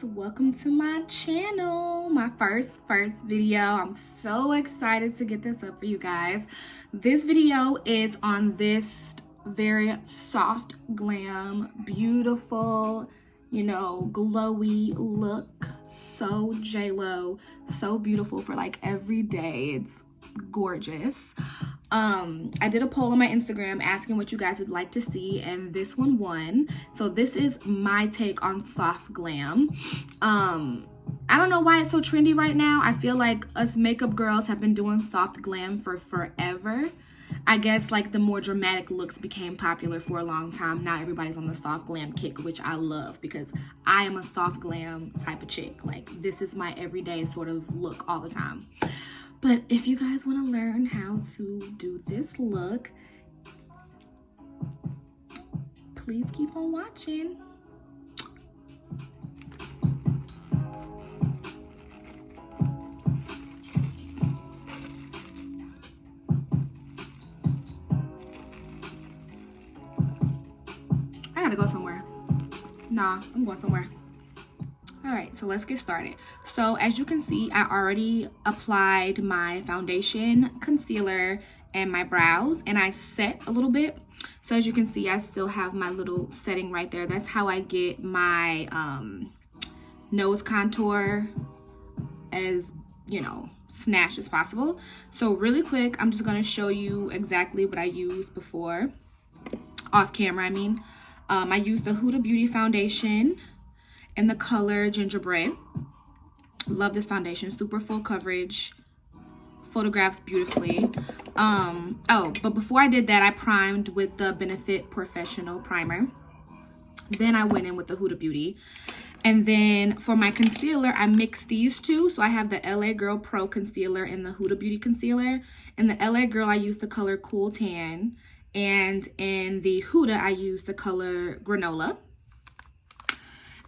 welcome to my channel, my first video. I'm so excited to get this up for you guys. This video is on this very soft glam, beautiful, you know, glowy look. So J-Lo, so beautiful for like every day. It's gorgeous. I did a poll on my Instagram asking what you guys would like to see, and this one won. So this is my take on soft glam. I don't know why it's so trendy right now. I feel like us makeup girls have been doing soft glam for forever. I guess like the more dramatic looks became popular for a long time. Now everybody's on the soft glam kick, which I love because I am a soft glam type of chick. Like this is my everyday sort of look all the time. But if you guys want to learn how to do this look, please keep on watching. I gotta go somewhere. Nah, I'm going somewhere. All right, so let's get started. So as you can see, I already applied my foundation, concealer, and my brows, and I set a little bit. So as you can see, I still have my little setting right there. That's how I get my nose contour as, you know, snatched as possible. So really quick, I'm just gonna show you exactly what I used before, off camera, I mean. I used the Huda Beauty foundation in the color Gingerbread. Love this foundation, super full coverage, photographs beautifully. But before I did that, I primed with the Benefit Professional Primer. Then I went in with the Huda Beauty. And then for my concealer, I mixed these two. So I have the LA Girl Pro Concealer and the Huda Beauty Concealer. In the LA Girl, I used the color Cool Tan. And in the Huda, I used the color Granola.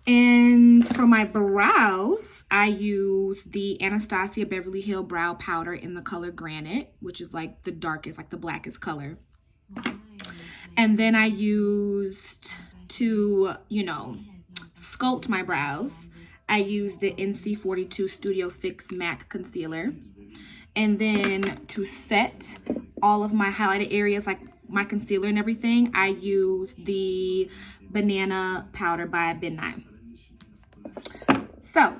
And for my brows, I use the Anastasia Beverly Hill Brow Powder in the color Granite, which is like the darkest, like the blackest color. And then I used to, you know, sculpt my brows, I used the NC42 Studio Fix MAC Concealer. And then to set all of my highlighted areas, like my concealer and everything, I used the Banana Powder by Midnight. So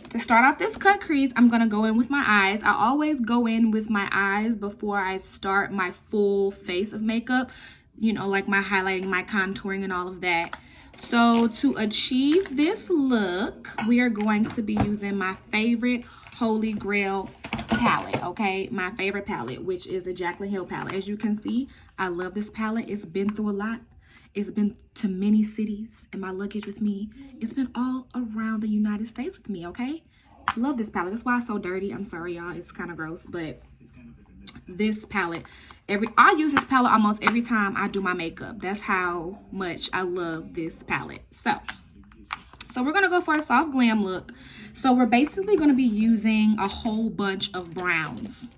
to start off this cut crease, I'm gonna go in with my eyes. I always go in with my eyes before I start my full face of makeup, you know, like my highlighting, my contouring, and all of that. So to achieve this look, we are going to be using my favorite Holy Grail palette, okay? My favorite palette, which is the Jaclyn Hill palette. As you can see, I love this palette. It's been through a lot. It's been to many cities in my luggage with me. It's been all around the United States with me, okay? Love this palette. That's why it's so dirty. I'm sorry, y'all. It's kind of gross, but this palette, I use this palette almost every time I do my makeup. That's how much I love this palette. So we're going to go for a soft glam look. So we're basically going to be using a whole bunch of browns,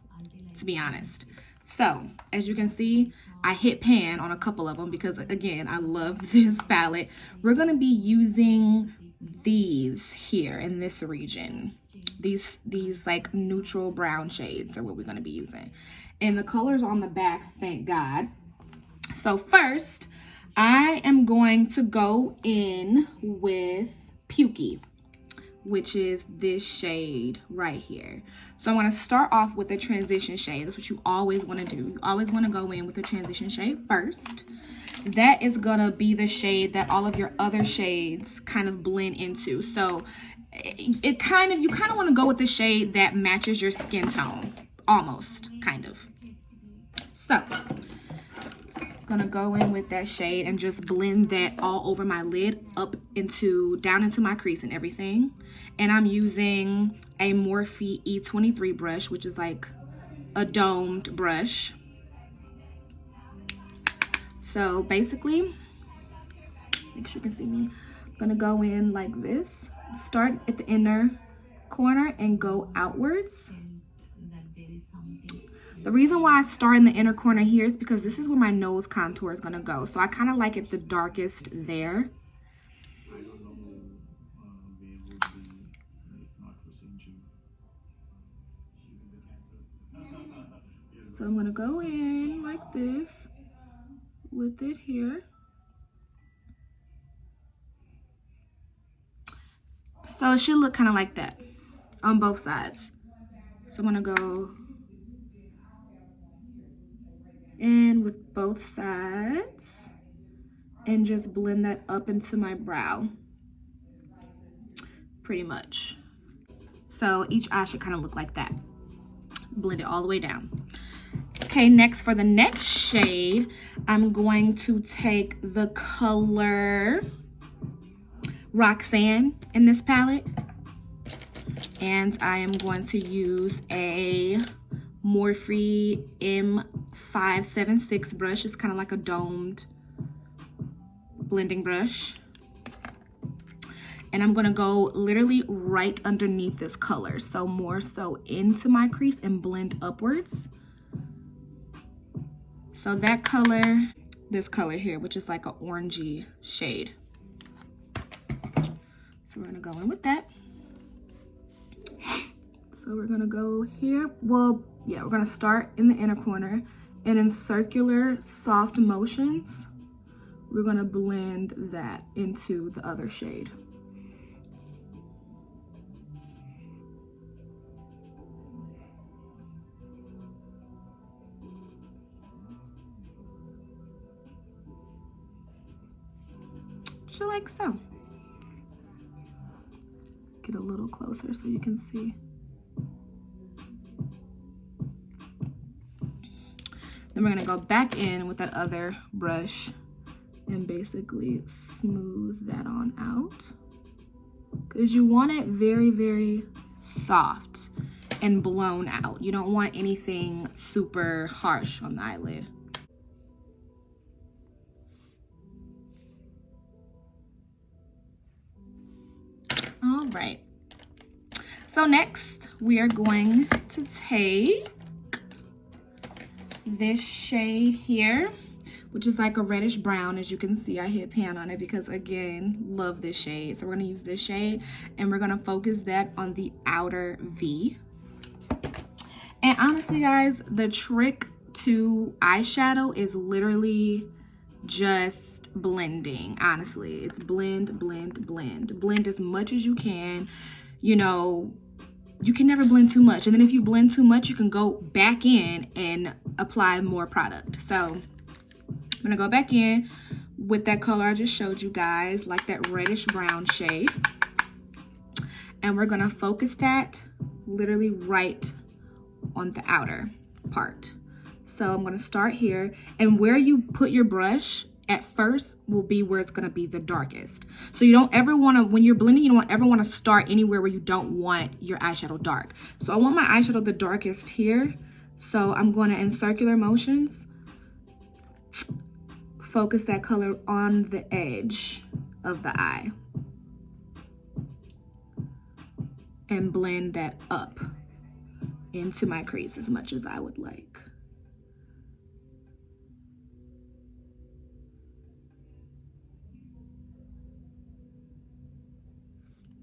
to be honest. So as you can see, I hit pan on a couple of them because, again, I love this palette. We're going to be using these here in this region. These like neutral brown shades are what we're going to be using. And the colors on the back, thank God. So first, I am going to go in with Pukey, which is this shade right here. So I'm going to start off with a transition shade. That's what you always want to do. You always want to go in with a transition shade first. That is going to be the shade that all of your other shades kind of blend into. So you kind of want to go with the shade that matches your skin tone, almost, kind of. So gonna go in with that shade and just blend that all over my lid, up into, down into my crease and everything. And I'm using a Morphe E23 brush, which is like a domed brush. So basically, make sure you can see me. I'm gonna go in like this, start at the inner corner and go outwards. The reason why I start in the inner corner here is because this is where my nose contour is going to go. So I kind of like it the darkest there. So I'm gonna go in like this with it here. So it should look kind of like that on both sides. So I'm gonna go in with both sides and just blend that up into my brow, pretty much. So each eye should kind of look like that. Blend it all the way down. Okay, next for the next shade, I'm going to take the color Roxanne in this palette, and I am going to use a Morphe M576 brush. It's kind of like a domed blending brush. And I'm gonna go literally right underneath this color, so more so into my crease and blend upwards. So that color, this color here, which is like an orangey shade. So we're gonna go in with that. So we're gonna go here. Well, yeah, we're gonna start in the inner corner, and in circular soft motions, we're gonna blend that into the other shade. Just like so. Get a little closer so you can see. Then we're gonna go back in with that other brush and basically smooth that on out, because you want it very, very soft and blown out. You don't want anything super harsh on the eyelid. All right, so next we are going to take this shade here, which is like a reddish brown. As you can see, I hit pan on it because, again, love this shade. So we're gonna use this shade and we're gonna focus that on the outer V. And honestly, guys, the trick to eyeshadow is literally just blending. Honestly, it's blend, blend, blend. Blend as much as you can. You know, you can never blend too much. And then if you blend too much, you can go back in and apply more product. So I'm gonna go back in with that color I just showed you guys, like that reddish brown shade. And we're gonna focus that literally right on the outer part. So I'm gonna start here, and where you put your brush at first will be where it's gonna be the darkest. So you don't ever wanna, when you're blending, you don't ever wanna start anywhere where you don't want your eyeshadow dark. So I want my eyeshadow the darkest here. So I'm gonna, in circular motions, focus that color on the edge of the eye and blend that up into my crease as much as I would like.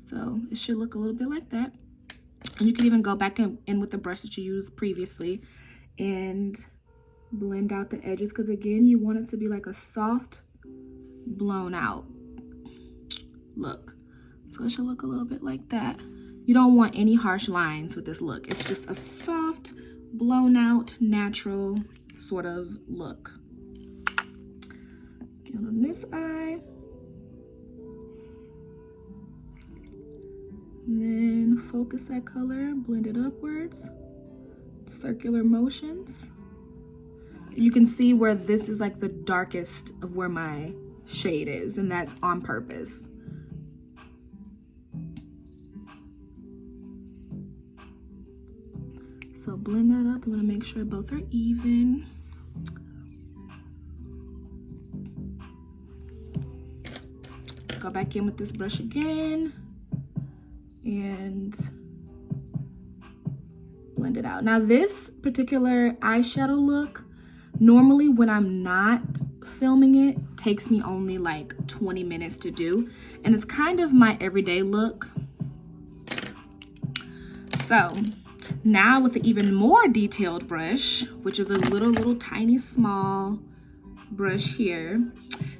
So it should look a little bit like that. And you can even go back in with the brush that you used previously and blend out the edges, because again, you want it to be like a soft, blown out look. So it should look a little bit like that. You don't want any harsh lines with this look. It's just a soft, blown out, natural sort of look. Get on this eye. And then focus that color, blend it upwards, circular motions. You can see where this is like the darkest of where my shade is, and that's on purpose. So blend that up. You want to make sure both are even. Go back in with this brush again and blend it out. Now this particular eyeshadow look, normally when I'm not filming it, takes me only like 20 minutes to do, and it's kind of my everyday look. So Now with an even more detailed brush, which is a little tiny small brush here.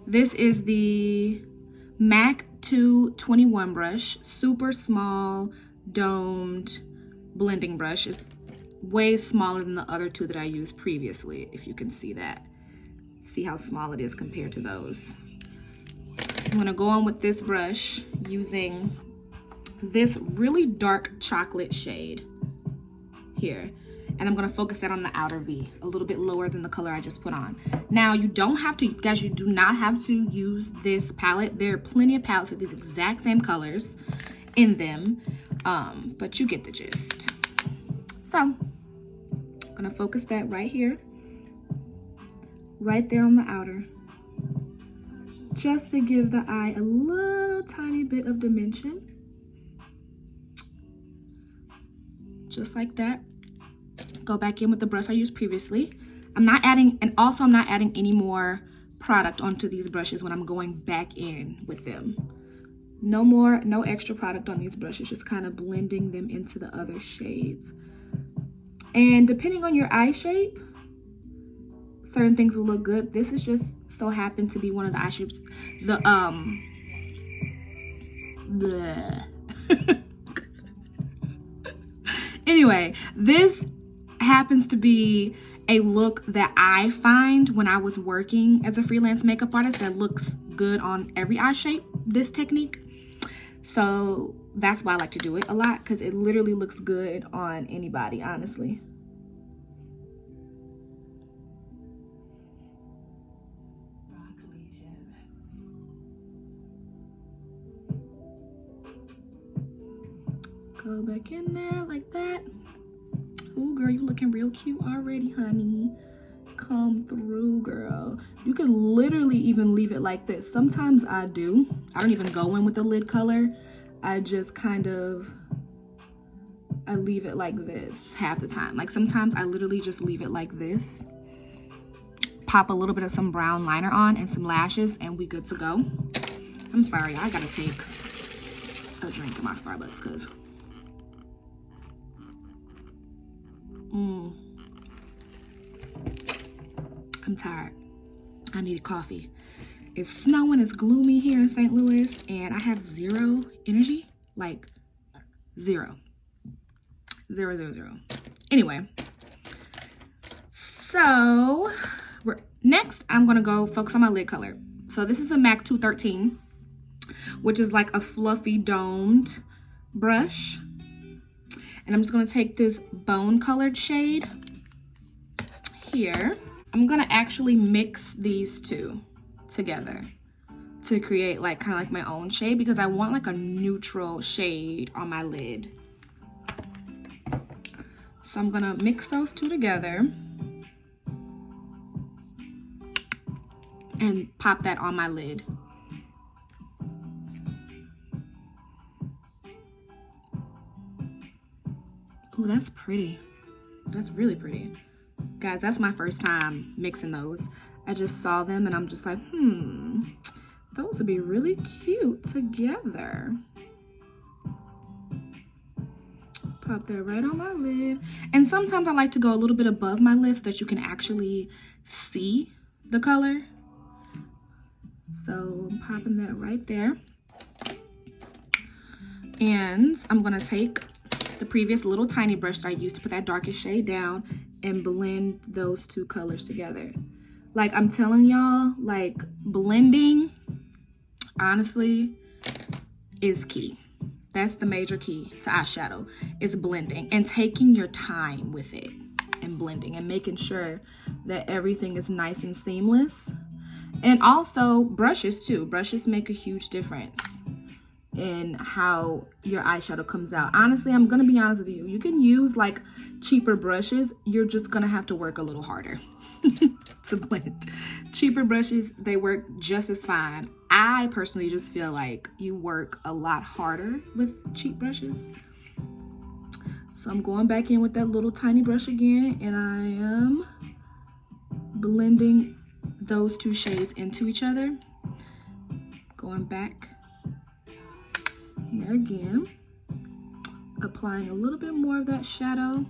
This is the MAC 221 brush, super small domed blending brush. It's way smaller than the other two that I used previously, if you can see that. See how small it is compared to those. I'm gonna go on with this brush using this really dark chocolate shade here. And I'm gonna focus that on the outer V, a little bit lower than the color I just put on. Now, you don't have to, guys, you do not have to use this palette. There are plenty of palettes with these exact same colors in them, but you get the gist. So, I'm gonna focus that right here, right there on the outer, just to give the eye a little tiny bit of dimension. Just like that. Go back in with the brush I used previously. I'm not adding, and also I'm not adding any more product onto these brushes when I'm going back in with them. No extra product on these brushes, just kind of blending them into the other shades. And depending on your eye shape, certain things will look good. This is just so happened to be one of the eye shapes. The anyway, this happens to be a look that I find when I was working as a freelance makeup artist that looks good on every eye shape, this technique. So that's why I like to do it a lot, because it literally looks good on anybody, honestly. Go back in there like that. Ooh, girl, you looking real cute already, honey. Come through, girl. You could literally even leave it like this. Sometimes I do. I don't even go in with the lid color. I just kind of, I leave it like this half the time. Like sometimes I literally just leave it like this. Pop a little bit of some brown liner on and some lashes and we good to go. I'm sorry, I gotta take a drink of my Starbucks because I'm tired. I need coffee. It's snowing, it's gloomy here in St. Louis, and I have zero energy. Like zero. Anyway, so next I'm gonna go focus on my lid color. So this is a MAC 213, which is like a fluffy domed brush. And I'm just gonna take this bone colored shade here. I'm gonna actually mix these two together to create like kind of like my own shade, because I want like a neutral shade on my lid. So I'm gonna mix those two together and pop that on my lid. Ooh, that's pretty. That's really pretty. Guys, that's my first time mixing those. I just saw them and I'm just like, those would be really cute together. Pop that right on my lid. And sometimes I like to go a little bit above my lid so that you can actually see the color. So I'm popping that right there. And I'm gonna take the previous little tiny brush that I used to put that darkest shade down and blend those two colors together. Like I'm telling y'all, like blending, honestly, is key. That's the major key to eyeshadow, is blending and taking your time with it and blending and making sure that everything is nice and seamless. And also brushes too. Brushes make a huge difference in how your eyeshadow comes out. Honestly, I'm gonna be honest with you. You can use like cheaper brushes. You're just gonna have to work a little harder to blend. Cheaper brushes, they work just as fine. I personally just feel like you work a lot harder with cheap brushes. So I'm going back in with that little tiny brush again, and I am blending those two shades into each other. Going back here again. applying a little bit more of that shadow.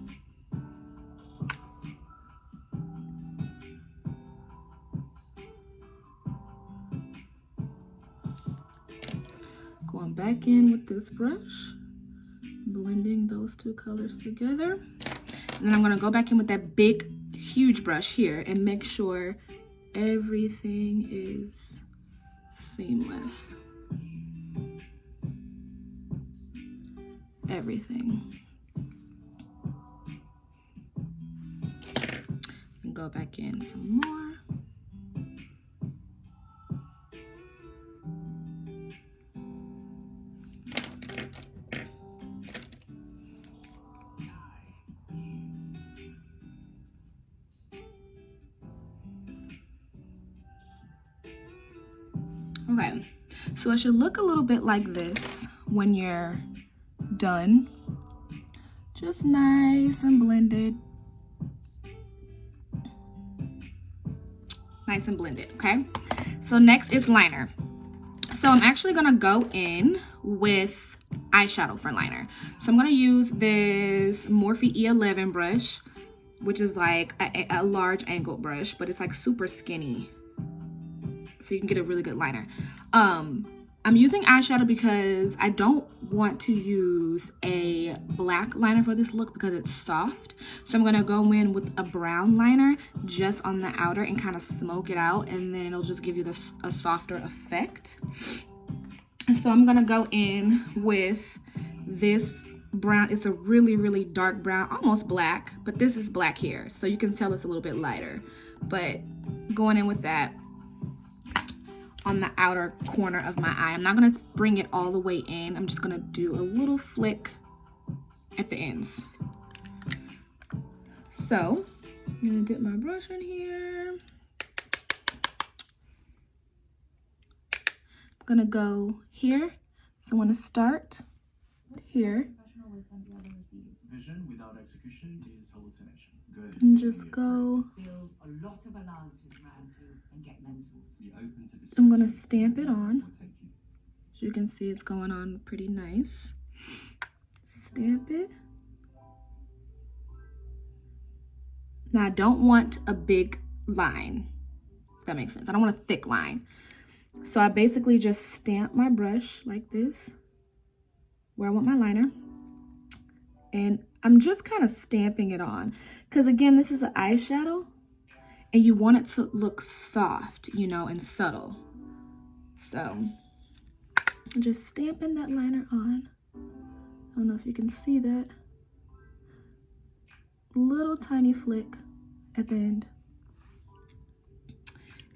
Going back in with this brush, blending those two colors together. And then I'm gonna go back in with that big, huge brush here and make sure everything is seamless. Everything. And go back in some more. Okay, so it should look a little bit like this when you're done. Just nice and blended. Nice and blended, okay? So next is liner. So I'm actually gonna go in with eyeshadow for liner. So I'm gonna use this Morphe E11 brush, which is like a large angled brush, but it's like super skinny, so you can get a really good liner. I'm using eyeshadow because I don't want to use a black liner for this look because it's soft. So I'm gonna go in with a brown liner just on the outer and kind of smoke it out, and then it'll just give you a softer effect. So I'm gonna go in with this brown. It's a really, really dark brown, almost black, but this is black here. So you can tell it's a little bit lighter, but going in with that on the outer corner of my eye. I'm not gonna bring it all the way in. I'm just gonna do a little flick at the ends. So I'm gonna dip my brush in here. I'm gonna go here. So I wanna start here. Vision without execution is hallucination. Good. And just go. I'm gonna stamp it on. As you can see, it's going on pretty nice. Stamp it. Now I don't want a big line, if that makes sense. I don't want a thick line. So I basically just stamp my brush like this, where I want my liner. And I'm just kind of stamping it on. Because again, this is an eyeshadow. And you want it to look soft, you know, and subtle. So I'm just stamping that liner on. I don't know if you can see that. Little tiny flick at the end.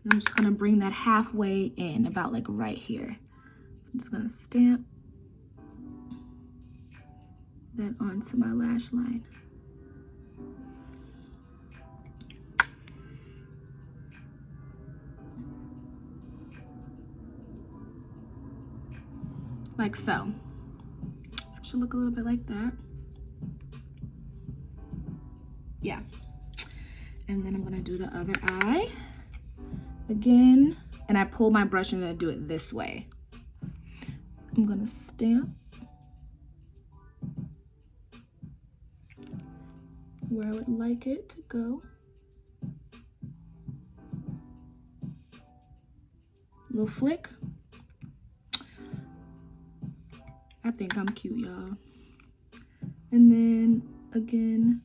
And I'm just gonna bring that halfway in, about like right here. So I'm just gonna stamp that onto my lash line. Like so. So it should look a little bit like that. Yeah. And then I'm gonna do the other eye again. And I pull my brush and I'm gonna do it this way. I'm gonna stamp where I would like it to go. Little flick. I think I'm cute, y'all. And then again,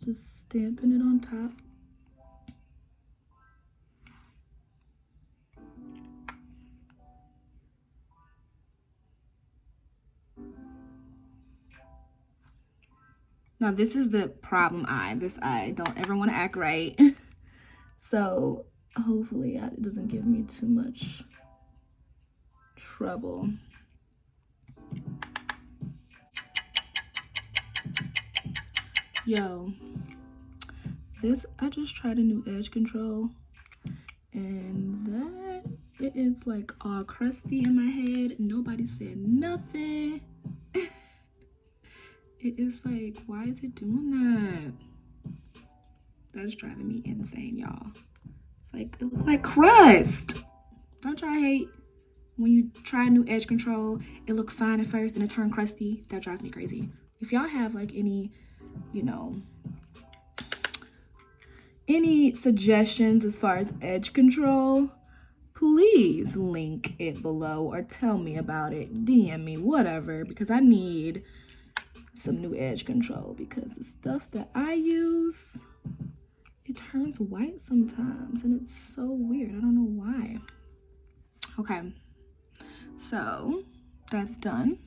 just stamping it on top. Now this is the problem eye. This eye don't ever want to act right. So hopefully it doesn't give me too much trouble. Yo, this, I just tried a new edge control and that, it is like all crusty in my head. Nobody said nothing. It is like, why is it doing that? That's driving me insane, y'all. It's like, it looks like crust. Don't y'all hate when you try new edge control, it look fine at first and it turn crusty. That drives me crazy. If y'all have like any, you know, any suggestions as far as edge control, please link it below or tell me about it. DM me, whatever, because I need some new edge control because the stuff that I use, it turns white sometimes and it's so weird. I don't know why. Okay, so that's done.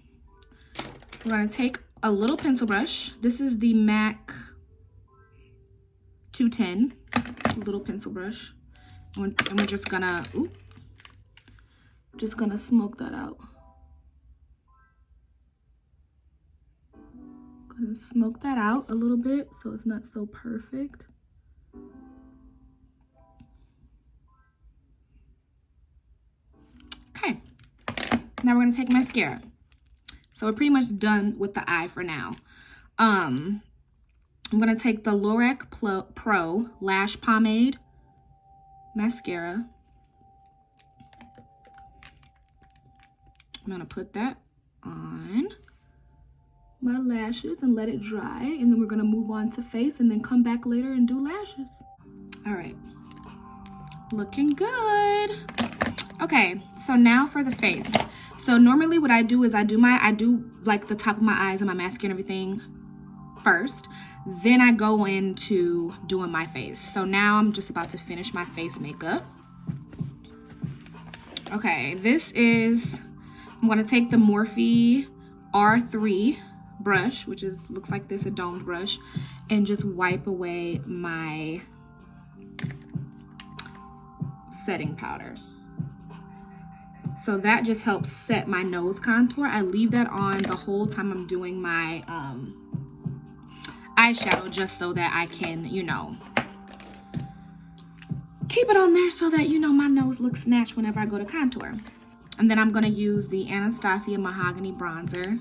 We're gonna take a little pencil brush. This is the MAC 210 little pencil brush. And we're just gonna, smoke that out. Gonna smoke that out a little bit so it's not so perfect. Okay, now we're gonna take mascara. So we're pretty much done with the eye for now. I'm gonna take the Lorac Pro Lash Pomade mascara. I'm gonna put that on my lashes and let it dry, and then we're gonna move on to face and then come back later and do lashes. All right, looking good. Okay, so now for the face. So normally what I do is I do like the top of my eyes and my mascara and everything first, then I go into doing my face. So now I'm just about to finish my face makeup. Okay, I'm gonna take the Morphe R3 brush, which looks like this, a domed brush, and just wipe away my setting powder. So that just helps set my nose contour. I leave that on the whole time I'm doing my eyeshadow, just so that I can, you know, keep it on there so that, you know, my nose looks snatched whenever I go to contour. And then I'm gonna use the Anastasia Mahogany bronzer.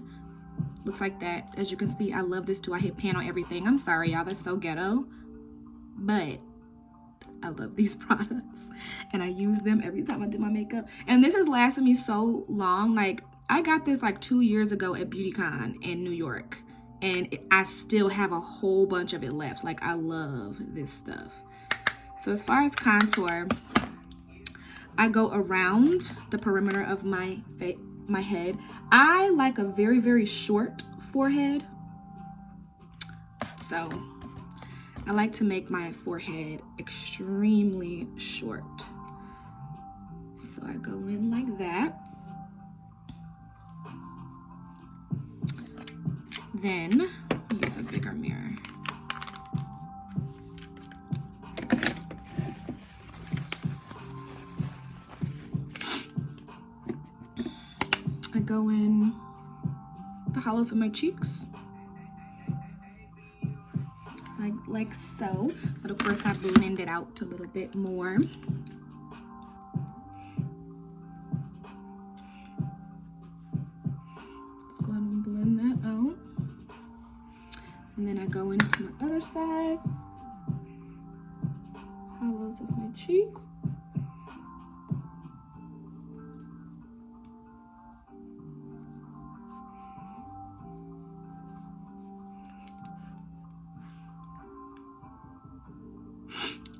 Looks like that. As you can see, I love this too. I hit pan on everything. I'm sorry, y'all, that's so ghetto, but I love these products and I use them every time I do my makeup. And this has lasted me so long. Like, I got this like 2 years ago at BeautyCon in New York, and I still have a whole bunch of it left. Like, I love this stuff. So as far as contour, I go around the perimeter of my head. I like a very, very short forehead. So I like to make my forehead extremely short. So I go in like that. Then use a bigger mirror. I go in the hollows of my cheeks. Like so, but of course I blend it out a little bit more. Let's go ahead and blend that out. And then I go into my other side, hollows of my cheek.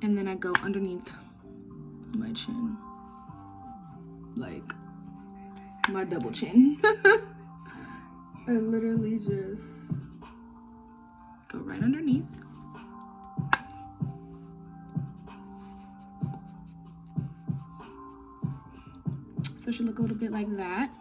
And then I go underneath my chin, like my double chin. I literally just go right underneath. So it should look a little bit like that.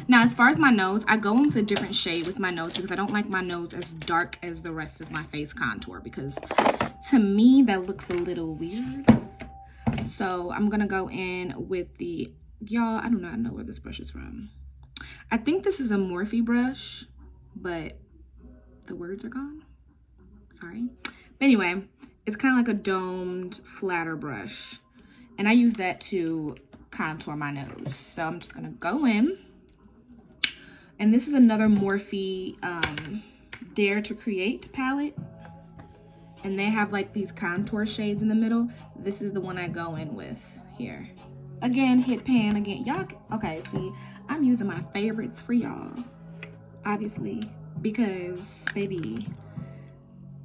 Now, as far as my nose, I go in with a different shade with my nose because I don't like my nose as dark as the rest of my face contour, because to me, that looks a little weird. So I'm going to go in with the, y'all, I do not know where this brush is from. I think this is a Morphe brush, but the words are gone. Sorry. But anyway, it's kind of like a domed, flatter brush. And I use that to contour my nose. So I'm just going to go in. And this is another Morphe Dare to Create palette. and they have like these contour shades in the middle. This is the one I go in with here. Again, hit pan again. Y'all, okay, see, I'm using my favorites for y'all, obviously, because, baby,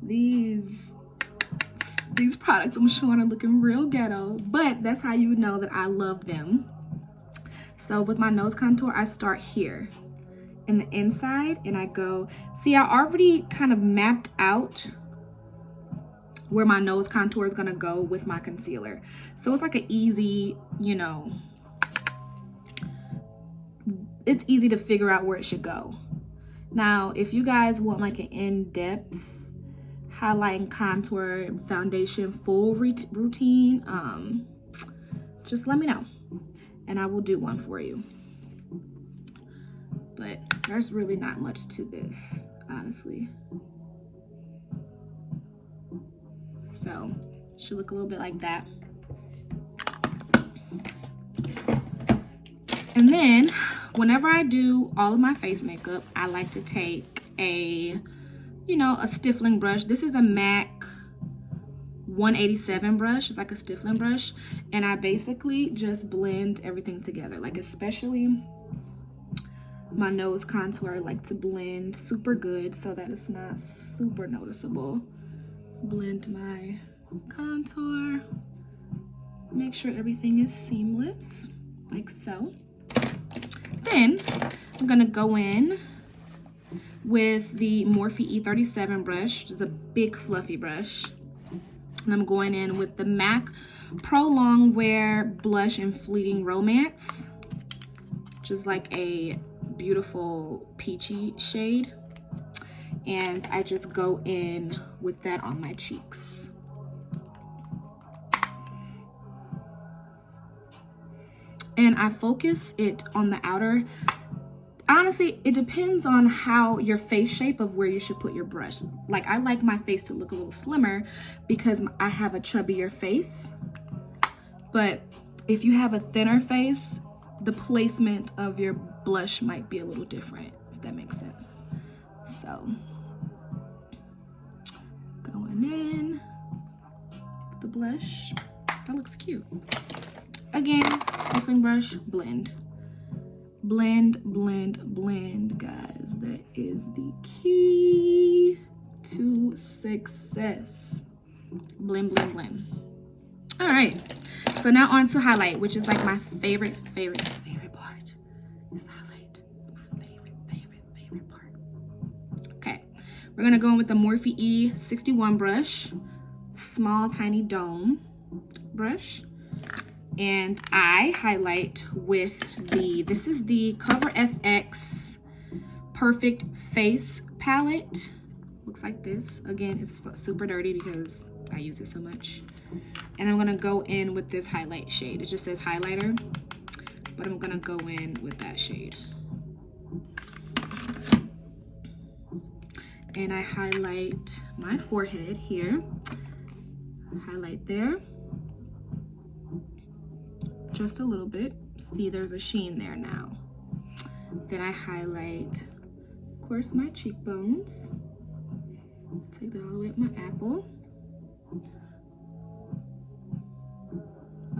these products I'm showing are looking real ghetto, but that's how you know that I love them. So with my nose contour, I start here in the inside, and I go, see, I already kind of mapped out where my nose contour is gonna go with my concealer. So it's like an easy, you know, it's easy to figure out where it should go. Now, if you guys want like an in-depth highlight, contour, foundation, full routine, just let me know and I will do one for you. But there's really not much to this, honestly. So should look a little bit like that. And then whenever I do all of my face makeup, I like to take a, you know, a stiffling brush. This is a MAC 187 brush. It's like a stiffling brush, and I basically just blend everything together, like especially my nose contour. I like to blend super good so that it's not super noticeable. Blend my contour, make sure everything is seamless, like so. Then I'm gonna go in with the Morphe E37 brush, which is a big fluffy brush. And I'm going in with the MAC Pro Longwear Blush in Fleeting Romance, which is like a beautiful peachy shade. And I just go in with that on my cheeks. And I focus it on the outer. Honestly, it depends on how your face shape of where you should put your brush. Like, I like my face to look a little slimmer because I have a chubbier face. But if you have a thinner face, the placement of your blush might be a little different, if that makes sense. So, going in with the blush. That looks cute. Again, stiffling brush, blend. Blend, blend, blend, guys. That is the key to success. Blend, blend, blend. All right, so now on to highlight, which is like my favorite part. Is highlight. It's my favorite part. Okay, we're gonna go in with the Morphe E61 brush, small tiny dome brush. And I highlight with this is the Cover FX Perfect Face palette. Looks like this. Again, it's super dirty because I use it so much. And I'm gonna go in with this highlight shade. It just says highlighter, but I'm gonna go in with that shade. And I highlight my forehead here. Highlight there. Just a little bit. See, there's a sheen there now. Then I highlight, of course, my cheekbones. Take that all the way up my apple.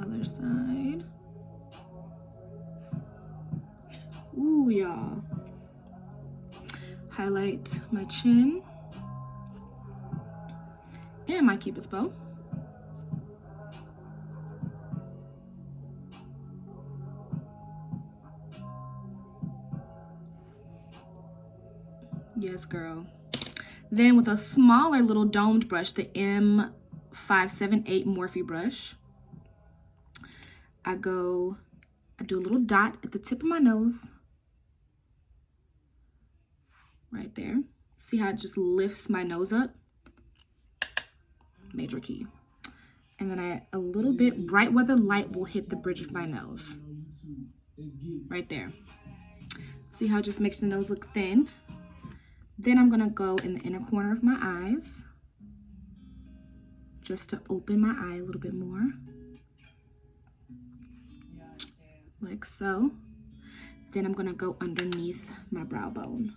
Other side. Ooh, y'all. Highlight my chin and my Cupid's bow. Yes, girl. Then with a smaller little domed brush, the M578 Morphe brush, I do a little dot at the tip of my nose. Right there. See how it just lifts my nose up? Major key. And then a little bit right where the light will hit the bridge of my nose. Right there. See how it just makes the nose look thin? Then I'm gonna go in the inner corner of my eyes, just to open my eye a little bit more, like so. Then I'm gonna go underneath my brow bone.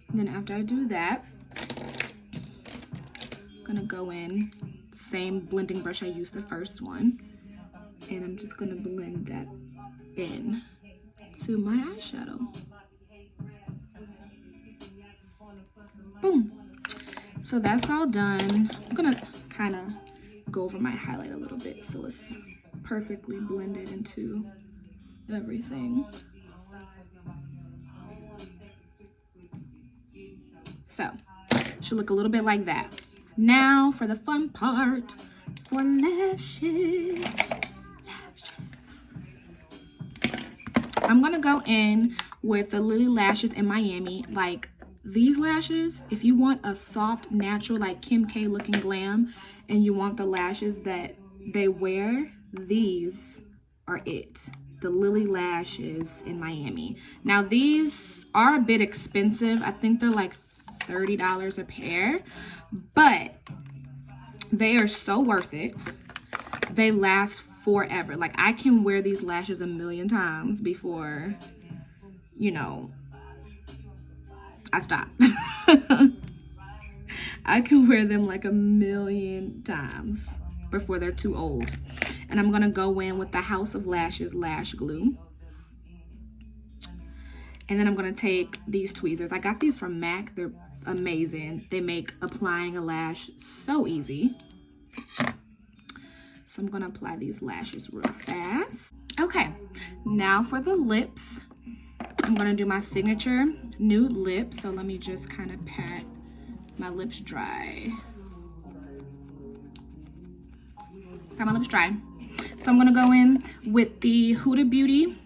And then after I do that, I'm gonna go in, same blending brush I used the first one, and I'm just gonna blend that in to my eyeshadow. Boom. So that's all done. I'm gonna kind of go over my highlight a little bit so it's perfectly blended into everything. So should look a little bit like that. Now for the fun part, for lashes. I'm gonna go in with the Lilly lashes in Miami. Like these lashes, if you want a soft, natural, like Kim K looking glam, and you want the lashes that they wear, these are it. The Lilly lashes in Miami. Now these are a bit expensive. I think they're like $30 a pair, but they are so worth it. They last forever. Like I can wear these lashes a million times before, you know, I stop. I can wear them like a million times before they're too old. And I'm gonna go in with the House of Lashes lash glue. And then I'm gonna take these tweezers. I got these from MAC. They're amazing. They make applying a lash so easy. So I'm gonna apply these lashes real fast. Okay, now for the lips. I'm gonna do my signature nude lip. So let me just kind of pat my lips dry. Got my lips dry. So I'm gonna go in with the Huda Beauty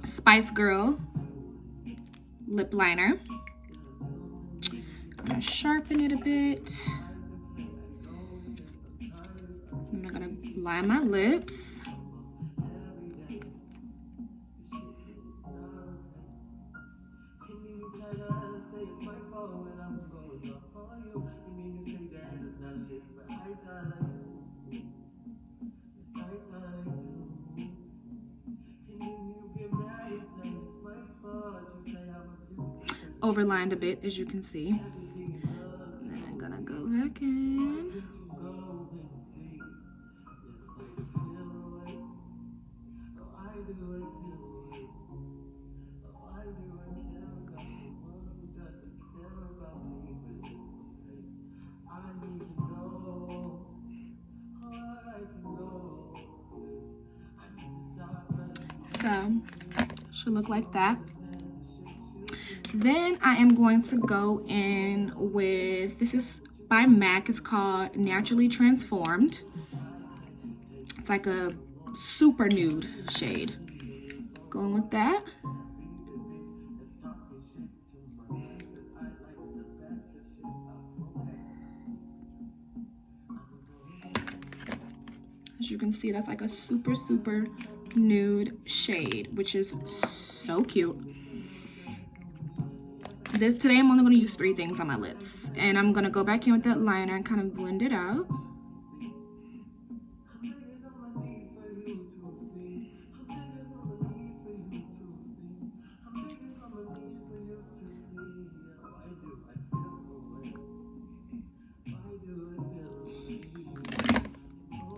Spice Girl lip liner. Gonna sharpen it a bit. I'm gonna line my lips. Overlined a bit, as you can see. And then I'm gonna go back in. So, should look like that. Then I am going to go in with, this is by MAC, it's called Naturally Transformed. It's like a super nude shade. Going with that. As you can see, that's like a super, super nude shade, which is so cute. Today I'm only gonna use 3 things on my lips. And I'm gonna go back in with that liner and kind of blend it out.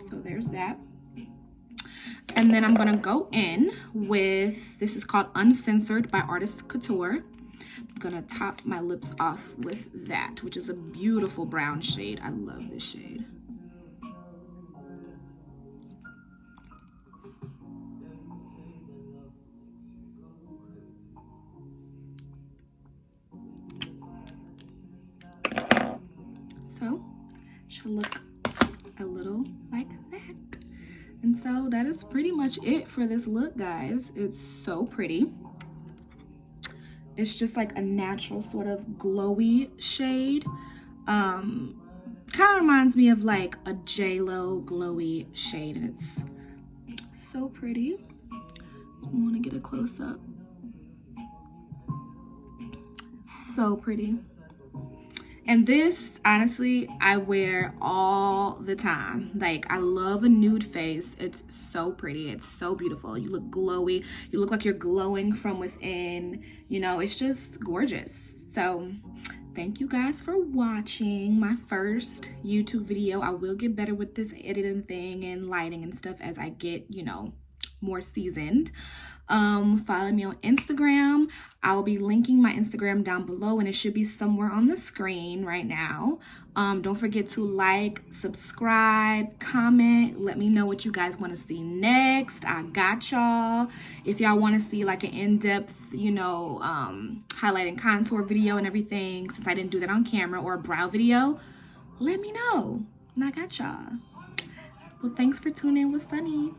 So there's that. And then I'm gonna go in with, this is called Uncensored by Artist Couture. I'm gonna top my lips off with that, which is a beautiful brown shade. I love this shade. So, should look a little like that. And so that is pretty much it for this look, guys. It's so pretty. It's just like a natural sort of glowy shade. Kind of reminds me of like a J-Lo glowy shade, and it's so pretty. I want to get a close up. So pretty. And this, honestly, I wear all the time. Like, I love a nude face. It's so pretty. It's so beautiful. You look glowy. You look like you're glowing from within. You know, it's just gorgeous. So, thank you guys for watching my first YouTube video. I will get better with this editing thing and lighting and stuff as I get, you know, more seasoned. Follow me on Instagram. I'll be linking my Instagram down below, and it should be somewhere on the screen right now. Don't forget to like, subscribe, comment. Let me know what you guys want to see next. I got y'all. If y'all want to see like an in-depth, you know, highlight and contour video and everything, since I didn't do that on camera, or a brow video, let me know. And I got y'all. Well, thanks for tuning in with Sunny.